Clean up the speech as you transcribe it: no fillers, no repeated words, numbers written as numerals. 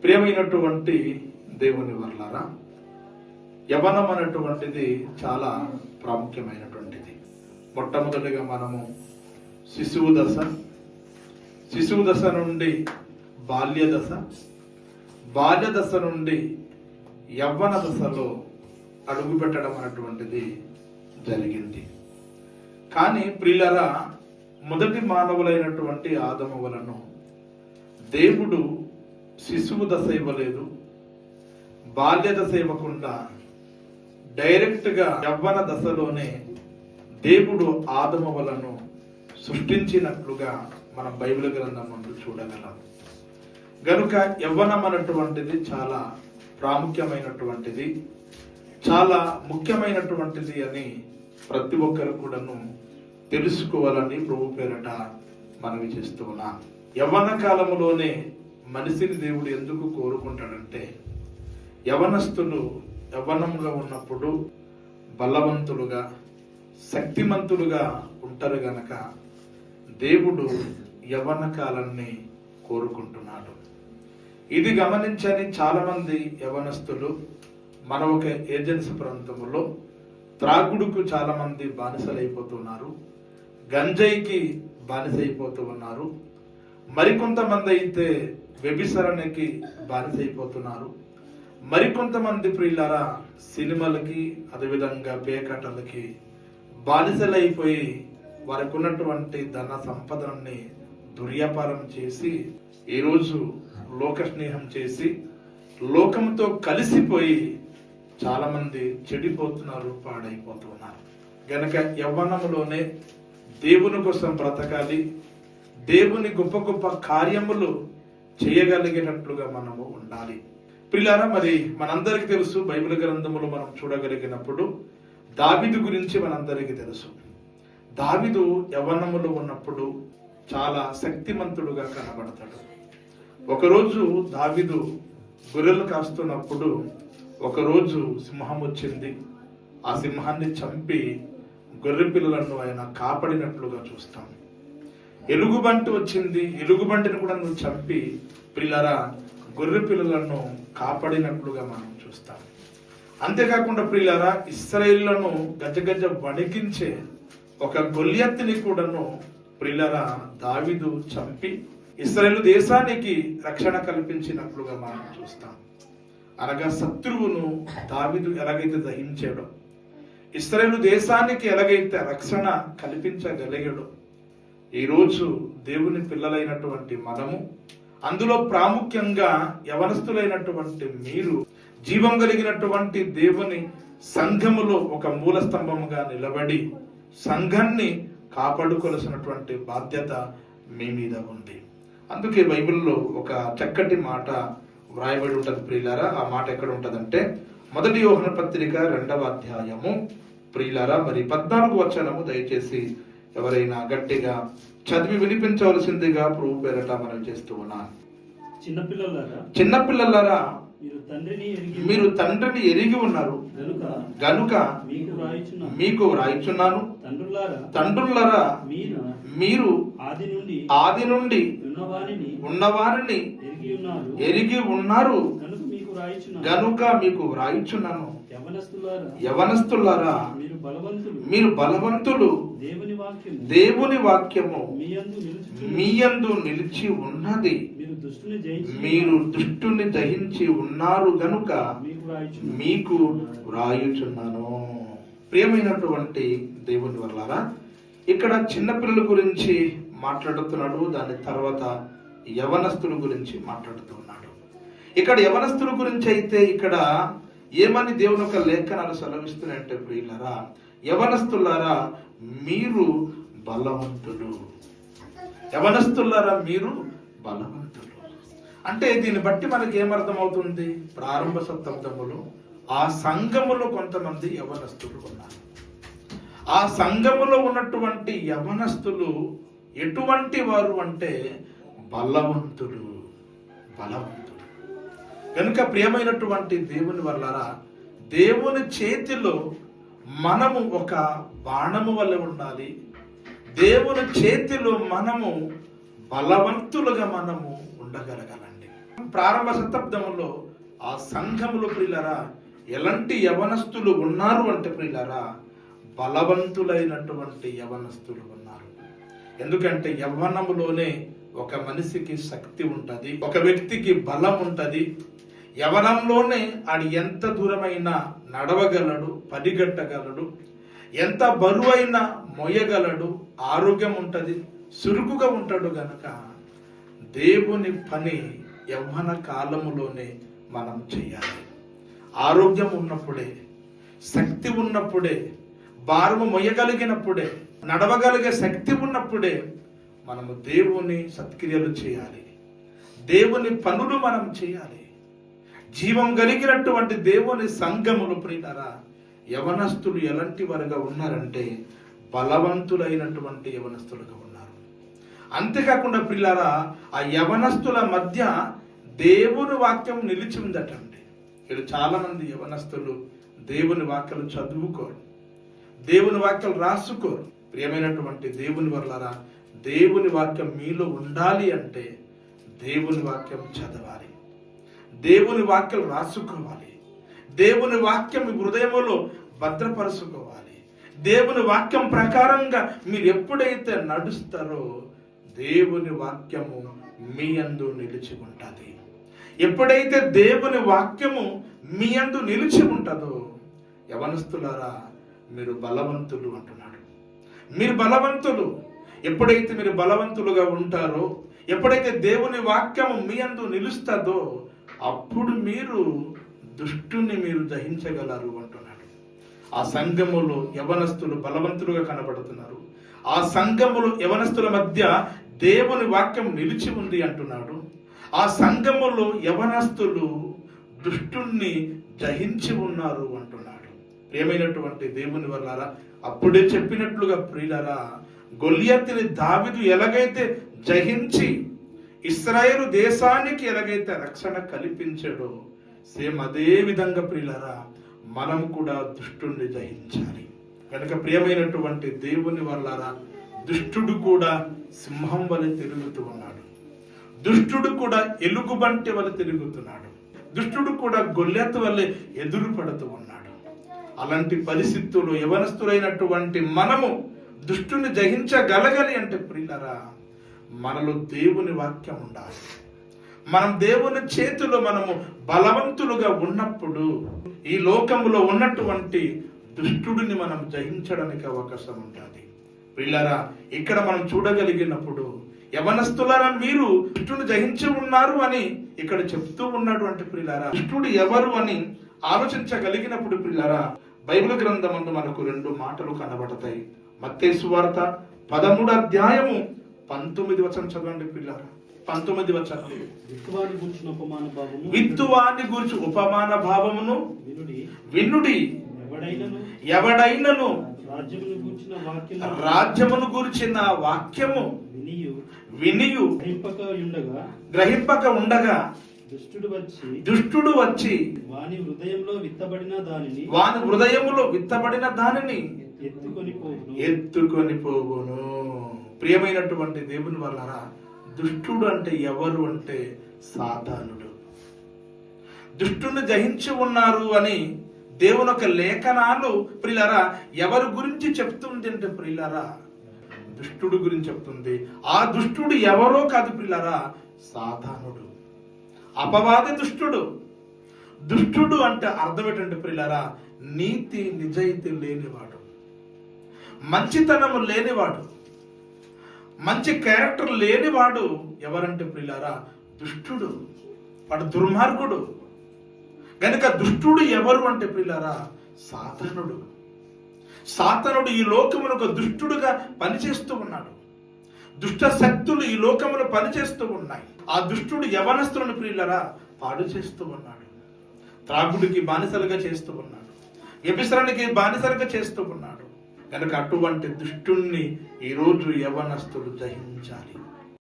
ప్రియమైనటువంటి దేవుని వర్లారా, యవ్వనం అనేటువంటిది చాలా ప్రాముఖ్యమైనటువంటిది. మొట్టమొదటిగా మనము శిశువు దశ నుండి బాల్య దశ నుండి యవ్వన దశలో అడుగుపెట్టడం అనేటువంటిది జరిగింది. కానీ ప్రియులారా, మొదటి మానవులైనటువంటి ఆదము వలను దేవుడు శిశువు దశ ఇవ్వలేదు, బాల్య దశ ఇవ్వకుండా డైరెక్ట్గా యవ్వన దశలోనే దేవుడు ఆదము వలను సృష్టించినట్లుగా మనం బైబిల్ గ్రంథం ముందు చూడగలం. గనుక యవ్వనం అన్నటువంటిది చాలా ప్రాముఖ్యమైనటువంటిది, చాలా ముఖ్యమైనటువంటిది అని ప్రతి ఒక్కరు కూడాను తెలుసుకోవాలని ప్రభు పేరట మనవి చేస్తూ ఉన్నాం. యవ్వన కాలములోనే మనిషిని దేవుడు ఎందుకు కోరుకుంటాడంటే, యవనస్తులు యవ్వనంలో ఉన్నప్పుడు బలవంతులుగా శక్తిమంతులుగా ఉంటారు గనక దేవుడు యవ్వన కాలాన్ని కోరుకుంటున్నాడు. ఇది గమనించని చాలా మంది యవనస్తులు మన ఒక ఏజెన్సీ ప్రాంతంలో త్రాగుడుకు చాలా మంది బానిసలైపోతున్నారు, గంజాయికి బానిసైపోతూ ఉన్నారు, మరికొంతమంది అయితే వ్యభిచారానికి బానిసైపోతున్నారు, మరికొంతమంది ప్రియులారా సినిమాలకి అదేవిధంగా పేకాటలకి బానిసలైపోయి వారికి ఉన్నటువంటి ధన సంపదనని దుర్వ్యాపారం చేసి ఈరోజు లోక స్నేహం చేసి లోకంతో కలిసిపోయి చాలా మంది చెడిపోతున్నారు, పాడైపోతున్నారు. గనక యవ్వనంలోనే దేవుని కోసం బ్రతకాలి, దేవుని గొప్ప గొప్ప కార్యములు చేయగలిగినట్లుగా మనము ఉండాలి. పిల్లారా, మరి మనందరికీ తెలుసు, బైబిల్ గ్రంథములు మనం చూడగలిగినప్పుడు దావీదు గురించి మనందరికీ తెలుసు. దావీదు యవ్వనములో ఉన్నప్పుడు చాలా శక్తిమంతుడుగా కనబడతాడు. ఒకరోజు దావీదు గొర్రెలు కాస్తున్నప్పుడు ఒకరోజు సింహం వచ్చింది. ఆ సింహాన్ని చంపి గొర్రె పిల్లలను ఆయన కాపాడినట్లుగా చూస్తాం. ఎలుగుబంటి వచ్చింది, ఎలుగుబంటిని కూడా నువ్వు చంపి పిల్లరా గొర్రె పిల్లలను కాపాడినట్లుగా మనం చూస్తాం. అంతేకాకుండా ప్రియులారా, ఇశ్రాయేలులను గజగజ వణికించే ఒక గొల్యాతుని కూడాను ప్రియులారా దావీదు చంపి ఇశ్రాయేలు దేశానికి రక్షణ కల్పించినట్లుగా మనం చూస్తాం. అనగా శత్రువును దావీదు ఎలాగైతే దహించాడో, ఇశ్రాయేలు దేశానికి ఎలాగైతే రక్షణ కల్పించగలిగాడో, ఈరోజు దేవుని పిల్లలైనటువంటి మనము, అందులో ప్రాముఖ్యంగా యవనస్తులైనటువంటి మీరు జీవం కలిగినటువంటి దేవుని సంఘములో ఒక మూల స్తంభముగా నిలబడి సంఘాన్ని కాపాడుకోవాల్సినటువంటి బాధ్యత మీ మీద ఉంది. అందుకే బైబిల్లో ఒక చక్కటి మాట వ్రాయబడి ఉంటుంది ప్రియులారా. ఆ మాట ఎక్కడ ఉంటుందంటే, 1 యోహన పత్రిక 2వ అధ్యాయము ప్రియులారా మరి 14వ వచనము దయచేసి ఎవరైనా గట్టిగా చదివి వినిపించవలసిందిగా ప్రభు పేరట మనం చేస్తూ ఉన్నాను. చిన్నపిల్లలారా మీరు తండ్రిని ఎరిగి ఉన్నారు గనుక మీకు వ్రాయిచున్నాను. తండ్రులారా మీరు ఆది నుండి ఉన్నవారిని ఎరిగి ఉన్నారు గనుక మీకు వ్రాయిచున్నాను. యవనస్తులారా మీరు బలవంతులు, దేవుని వాక్యము మీ యందు నిలిచి ఉన్నది, మీరు దుష్టుని జయించి ఉన్నారు గనుక మీకు వ్రాయుచున్నాను. ప్రియమైనటువంటి దేవుని వల్లారా, ఇక్కడ చిన్నపిల్లల గురించి మాట్లాడుతున్నాడు, దాని తర్వాత యవనస్తుల గురించి మాట్లాడుతున్నాడు. ఇక్కడ యవనస్తుల గురించి అయితే ఇక్కడ ఏమని దేవుని యొక్క లేఖనాలు సెలవిస్తున్నాయంటే ప్రియులారా, యవనస్తులారా మీరు బలవంతులు. యవనస్తులారా మీరు బలవంతులు అంటే దీన్ని బట్టి మనకి ఏమర్థమవుతుంది? ప్రారంభ శతాబ్దములో ఆ సంఘములో కొంతమంది యవనస్తులు ఉన్నారు. ఆ సంఘములో ఉన్నటువంటి యవనస్తులు ఎటువంటి వారు అంటే బలవంతులు. కనుక ప్రియమైనటువంటి దేవుని వల్లరా, దేవుని చేతిలో మనము ఒక బాణము వల్ల ఉండాలి. దేవుని చేతిలో మనము బలవంతులుగా మనము ఉండగలగాలండి. ప్రారంభ శతాబ్దంలో ఆ సంఘములో ప్రియులారా ఎలాంటి యవనస్తులు ఉన్నారు అంటే ప్రియులారా బలవంతులైనటువంటి యవనస్తులు ఉన్నారు. ఎందుకంటే యవ్వనములోనే ఒక మనిషికి శక్తి ఉంటుంది, ఒక వ్యక్తికి బలం ఉంటుంది. యవనంలోనే ఆడు ఎంత దూరమైనా నడవగలడు, పరిగెట్టగలడు, ఎంత బరువైనా మోయగలడు, ఆరోగ్యం ఉంటుంది, చురుకుగా ఉంటాడు. గనక దేవుని పని యవ్వన కాలములోనే మనం చేయాలి. ఆరోగ్యం ఉన్నప్పుడే, శక్తి ఉన్నప్పుడే, భారము మొయ్యగలిగినప్పుడే, నడవగలిగే శక్తి ఉన్నప్పుడే మనము దేవుని సత్క్రియలు చేయాలి, దేవుని పనులు మనం చేయాలి. జీవం కలిగినటువంటి దేవుని సంఘములు ప్రియులారా యవనస్తులు ఎలాంటి వారుగా ఉన్నారంటే బలవంతులైనటువంటి యవనస్తులుగా ఉన్నారు. అంతేకాకుండా ప్రియులారా ఆ యవనస్తుల మధ్య దేవుని వాక్యం నిలిచి ఉందటండి. ఇక్కడ చాలా మంది యవనస్తులు దేవుని వాక్యాలు చదువుకోరు, దేవుని వాక్యాలు రాసుకోరు. ప్రియమైనటువంటి దేవుని వల్లారా దేవుని వాక్యం మీలో ఉండాలి అంటే దేవుని వాక్యం చదవాలి, దేవుని వాక్యం రాసుకోవాలి, దేవుని వాక్యం మీ హృదయములో భద్రపరుచుకోవాలి. దేవుని వాక్యం ప్రకారంగా మీరు ఎప్పుడైతే నడుస్తారో దేవుని వాక్యము మీ యందు నిలిచి ఉంటుంది. ఎప్పుడైతే దేవుని వాక్యము మీ యందు నిలిచి ఉంటుందో యవనస్తులారా మీరు బలవంతులు అంటున్నాడు. మీరు బలవంతులు. ఎప్పుడైతే మీరు బలవంతులుగా ఉంటారో, ఎప్పుడైతే దేవుని వాక్యము మీ యందు నిలుస్తుందో అప్పుడు మీరు దుష్టుని మీరు దహించగలరు అంటున్నాడు. ఆ సంఘములో యవనస్తులు బలవంతులుగా కనబడుతున్నారు. ఆ సంఘములో యవనస్తుల మధ్య దేవుని వాక్యం నిలిచి ఉంది అంటున్నాడు. ఆ సంఘములో యవనస్తులు దుష్టుణ్ణి జయించి ఉన్నారు అంటున్నాడు. ప్రియమైనటువంటి దేవుని వల్లారా అప్పుడే చెప్పినట్లుగా ప్రియులారా గొల్యాతుని దావీదు ఎలాగైతే జయించి ఇశ్రాయేలు దేశానికి ఎలాగైతే రక్షణ కల్పించాడో సేమ్ అదే విధంగా ప్రియులారా మనం కూడా దుష్టుణ్ణి జయించాలి. కనుక ప్రియమైనటువంటి దేవుని వల్లారా దుష్టుడు కూడా సింహం వలె తిరుగుతూ ఉన్నాడు, దుష్టుడు కూడా ఎలుగుబంటి వలె తిరుగుతున్నాడు, దుష్టుడు కూడా గొల్యాతు వలె ఎదురు పడుతూ ఉన్నాడు. అలాంటి పరిస్థితుల్లో యవనస్తులైనటువంటి మనము దుష్టుని జయించగలగాలి అంటే ప్రియులారా మనలో దేవుని వాక్యం ఉండాలి. మనం దేవుని చేతిలో మనము బలవంతులుగా ఉన్నప్పుడు ఈ లోకంలో ఉన్నటువంటి దుష్టుడిని మనం జయించడానికి అవకాశం ఉంటుంది. ప్రియులారా ఇక్కడ మనం చూడగలిగినప్పుడు యవనస్తులారా మీరు దుష్టుని జయించి ఉన్నారు అని ఇక్కడ చెప్తూ ఉన్నాడు అంటే ప్రియులారా దుష్టుడు ఎవరు అని ఆలోచించగలిగినప్పుడు ప్రియులారా బైబిల్ గ్రంథమందు మనకు 2 మాటలు కనబడతాయి. మత్తయి సువార్త 13వ అధ్యాయము 19వ వచనం చదవండి పిల్లారా. 19వ వచనం. విత్తువాని గురించి ఉపమాన భావమును వినుడి. ఎవడైనను రాజ్యమును గురించిన వాక్యము వినియు గ్రహింపక ఉండగా దుష్టుడు వచ్చి వాని హృదయములో విత్తబడిన దానిని ఎత్తుకొని పోవును. ప్రియమైనటువంటి దేవుని వలన దుష్టుడు అంటే ఎవరు అంటే సాతానుడు. దుష్టుని జయించి ఉన్నారు అని దేవుని ఒక లేఖనాలు ప్రియులారా ఎవరి గురించి చెప్తుంది అంటే ప్రియులారా దుష్టుడు గురించి చెప్తుంది. ఆ దుష్టుడు ఎవరో కాదు ప్రియులారా సాతానుడు, అపవాది దుష్టుడు. దుష్టుడు అంటే అర్థం ఏంటంటే ప్రియులారా నీతి నిజాయితీ లేనివాడు, మంచితనము లేనివాడు, మంచి క్యారెక్టర్ లేనివాడు ఎవరంటే ప్రియులారా దుష్టుడు. వాడు దుర్మార్గుడు. గనుక దుష్టుడు ఎవరు అంటే ప్రియులారా సాతానుడు. సాతానుడు ఈ లోకమును ఒక దుష్టుడుగా పనిచేస్తూ ఉన్నాడు. దుష్ట శక్తులు ఈ లోకములో పనిచేస్తూ ఉన్నాయి. ఆ దుష్టుడు యవనస్తులను ప్రియులారా పాడు చేస్తూ ఉన్నాడు, త్రాగుడికి బానిసలుగా చేస్తూ ఉన్నాడు, వ్యభిచారానికి బానిసలుగా చేస్తూ ఉన్నాడు. కనుక అటువంటి దుష్టుణ్ణి ఈరోజు యవనస్తులు జయించాలి.